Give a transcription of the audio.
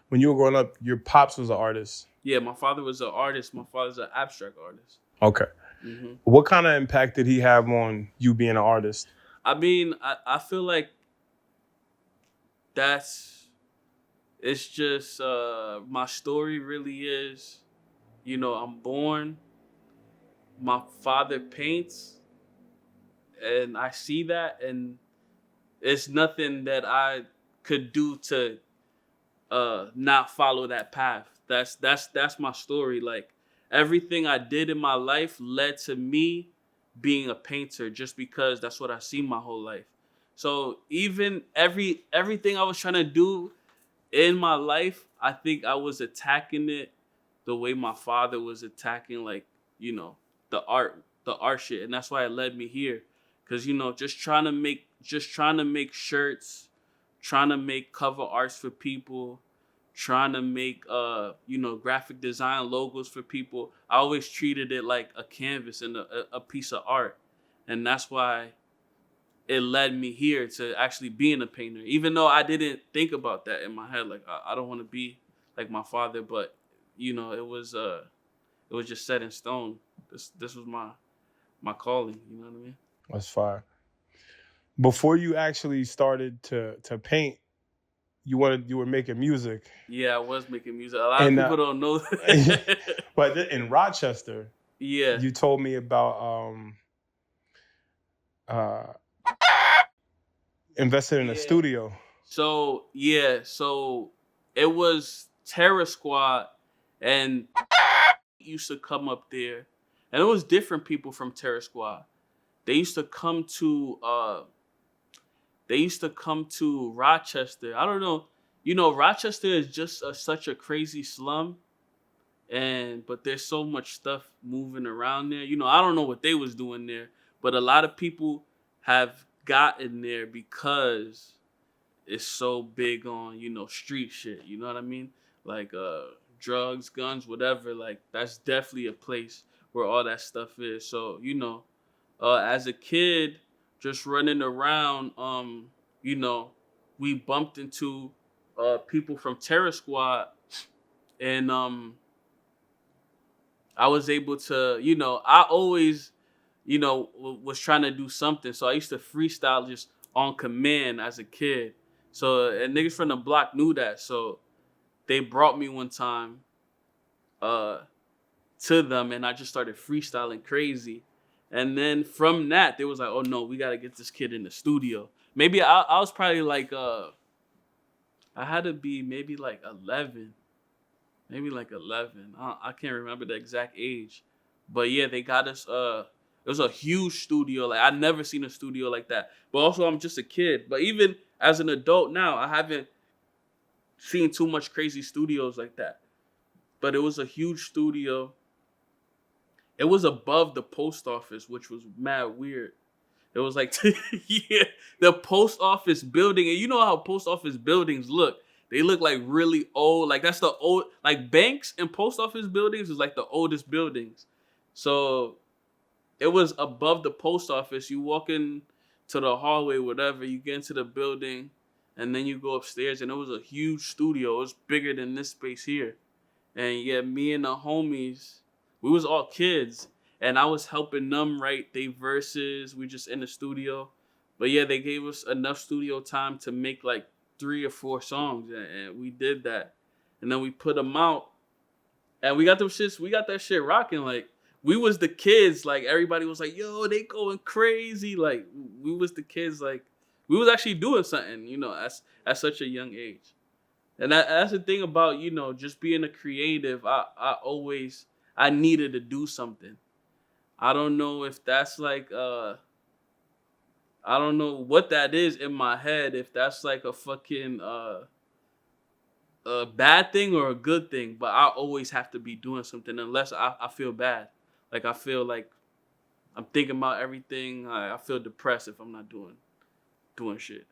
when you were growing up, your pops was an artist. Yeah, my father was an artist. My father's an abstract artist. Okay. Mm-hmm. What kind of impact did he have on you being an artist? I mean, I feel like it's just my story really is, I'm born, my father paints, and I see that, and it's nothing that I could do to not follow that path. That's my story. Like everything I did in my life led to me being a painter just because that's what I seen my whole life. So even everything I was trying to do in my life, I think I was attacking it the way my father was attacking, like, the art shit. And that's why it led me here. Cause just trying to make shirts, trying to make cover arts for people, trying to make graphic design logos for people. I always treated it like a canvas and a piece of art. And that's why it led me here to actually being a painter, even though I didn't think about that in my head. Like I don't want to be like my father, but it was just set in stone. This was my calling. You know what I mean? That's fire. Before you actually started to paint, you were making music. Yeah, I was making music. A lot of people don't know that. But in Rochester, yeah, you told me about invested in a studio. So it was Terror Squad, and used to come up there, and it was different people from Terror Squad. They used to come to Rochester. I don't know. Rochester is just such a crazy slum, but there's so much stuff moving around there. I don't know what they was doing there, but a lot of people have gotten there because it's so big on, street shit. You know what I mean? Like drugs, guns, whatever. Like that's definitely a place where all that stuff is. So, as a kid, just running around, we bumped into people from Terror Squad, and I was able to, I always, was trying to do something. So I used to freestyle just on command as a kid. So and niggas from the block knew that. So they brought me one time to them, and I just started freestyling crazy. And then from that, they was like, "Oh no, we gotta get this kid in the studio." Maybe I was probably like I had to be maybe like 11, maybe like 11. I can't remember the exact age, but yeah, they got us. It was a huge studio. Like I'd never seen a studio like that. But also, I'm just a kid. But even as an adult now, I haven't seen too much crazy studios like that. But it was a huge studio. It was above the post office, which was mad weird. It was like, yeah, the post office building. And you know how post office buildings look. They look like really old. Like that's the old, like banks and post office buildings is like the oldest buildings. So it was above the post office. You walk in to the hallway, whatever, you get into the building, and then you go upstairs, and it was a huge studio. It was bigger than this space here. And yeah, me and the homies, we was all kids, and I was helping them write their verses. We just in the studio. But yeah, they gave us enough studio time to make like 3 or 4 songs, and we did that. And then we put them out, and we got that shit rocking. Like we was the kids, like everybody was like, "Yo, they going crazy!" Like we was the kids, like we was actually doing something, at such a young age. And that's the thing about, just being a creative. I needed to do something. I don't know if that's like I don't know what that is in my head. If that's like a fucking a bad thing or a good thing, but I always have to be doing something unless I feel bad. Like I feel like I'm thinking about everything. I feel depressed if I'm not doing shit.